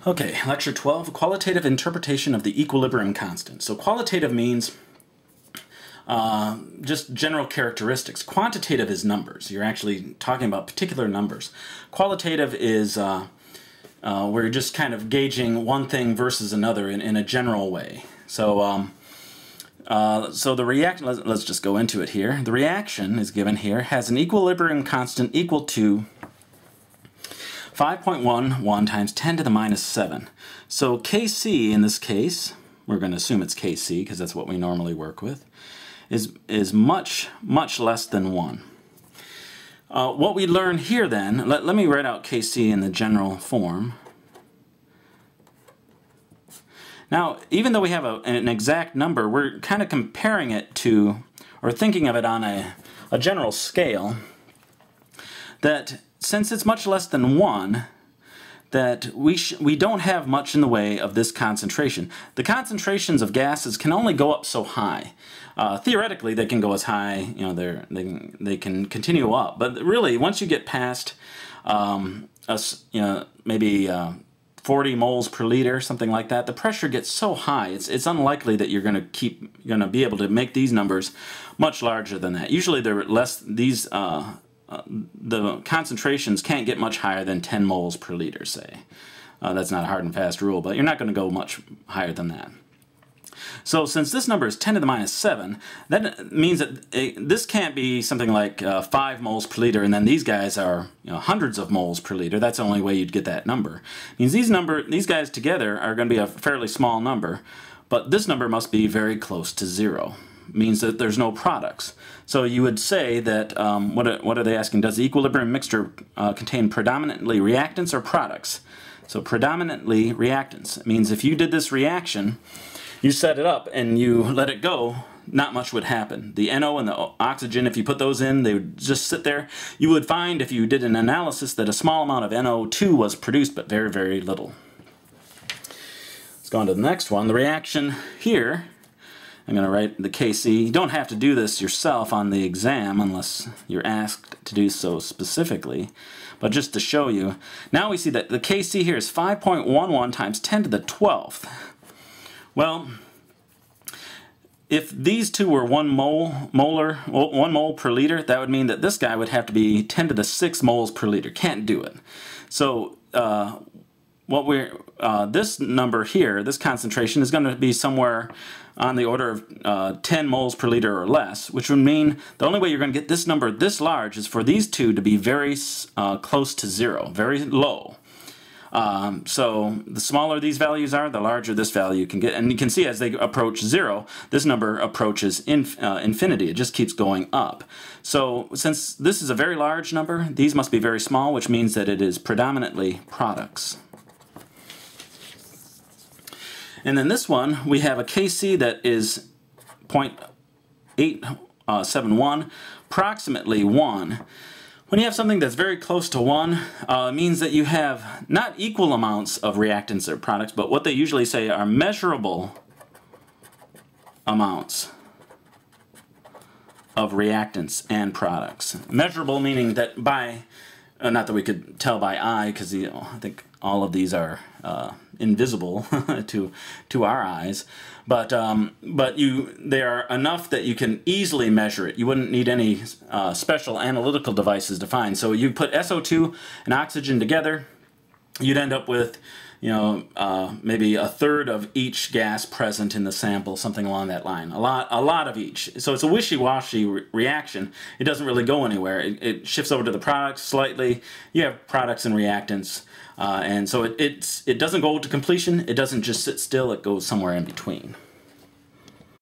Okay, lecture 12, qualitative interpretation of the equilibrium constant. So qualitative means just general characteristics. Quantitative is numbers. You're actually talking about particular numbers. Qualitative is where you're just kind of gauging one thing versus another in a general way. So the reaction, let's just go into it here. The reaction is given here, has an equilibrium constant equal to 5.11 times 10 to the minus 7. So Kc in this case, we're going to assume it's Kc because that's what we normally work with, is much less than 1. What we learn here then, let me write out Kc in the general form. Now, even though we have an exact number, we're kind of comparing it to, or thinking of it on a general scale, that since it's much less than 1, that we don't have much in the way of this concentration. The concentrations of gases can only go up so high. Theoretically, they can go as high, they can continue up. But really, once you get past, maybe 40 moles per liter, something like that, the pressure gets so high, it's unlikely that you're going to be able to make these numbers much larger than that. Usually, they're less. The concentrations can't get much higher than 10 moles per liter, say. That's not a hard and fast rule, but you're not going to go much higher than that. So since this number is 10 to the minus 7, that means that this can't be something like 5 moles per liter, and then these guys are hundreds of moles per liter. That's the only way you'd get that number. It means these guys together are going to be a fairly small number, but this number must be very close to 0. It means that there's no products. So you would say that, what are they asking? Does the equilibrium mixture contain predominantly reactants or products? So predominantly reactants. It means if you did this reaction, you set it up and you let it go, not much would happen. The NO and the oxygen, if you put those in, they would just sit there. You would find, if you did an analysis, that a small amount of NO2 was produced, but very, very little. Let's go on to the next one. The reaction here, I'm going to write the Kc. You don't have to do this yourself on the exam unless you're asked to do so specifically. But just to show you, now we see that the Kc here is 5.11 times 10 to the 12th. Well, if these two were 1 mole per liter, that would mean that this guy would have to be 10 to the 6 moles per liter. Can't do it. So this number here, this concentration, is going to be somewhere on the order of 10 moles per liter or less, which would mean the only way you're going to get this number this large is for these two to be very close to 0, very low. So the smaller these values are, the larger this value can get. And you can see as they approach 0, this number approaches infinity. It just keeps going up. So since this is a very large number, these must be very small, which means that it is predominantly products. And then this one, we have a Kc that is 0.871, approximately 1. When you have something that's very close to 1, it means that you have not equal amounts of reactants or products, but what they usually say are measurable amounts of reactants and products. Measurable meaning that by, not that we could tell by eye, because I think all of these are invisible to our eyes, but they are enough that you can easily measure it. You wouldn't need any special analytical devices to find. So you put SO2 and oxygen together, you'd end up with maybe a third of each gas present in the sample, something along that line. A lot of each. So it's a wishy-washy reaction. It doesn't really go anywhere. It shifts over to the products slightly. You have products and reactants. And so it doesn't go to completion. It doesn't just sit still. It goes somewhere in between.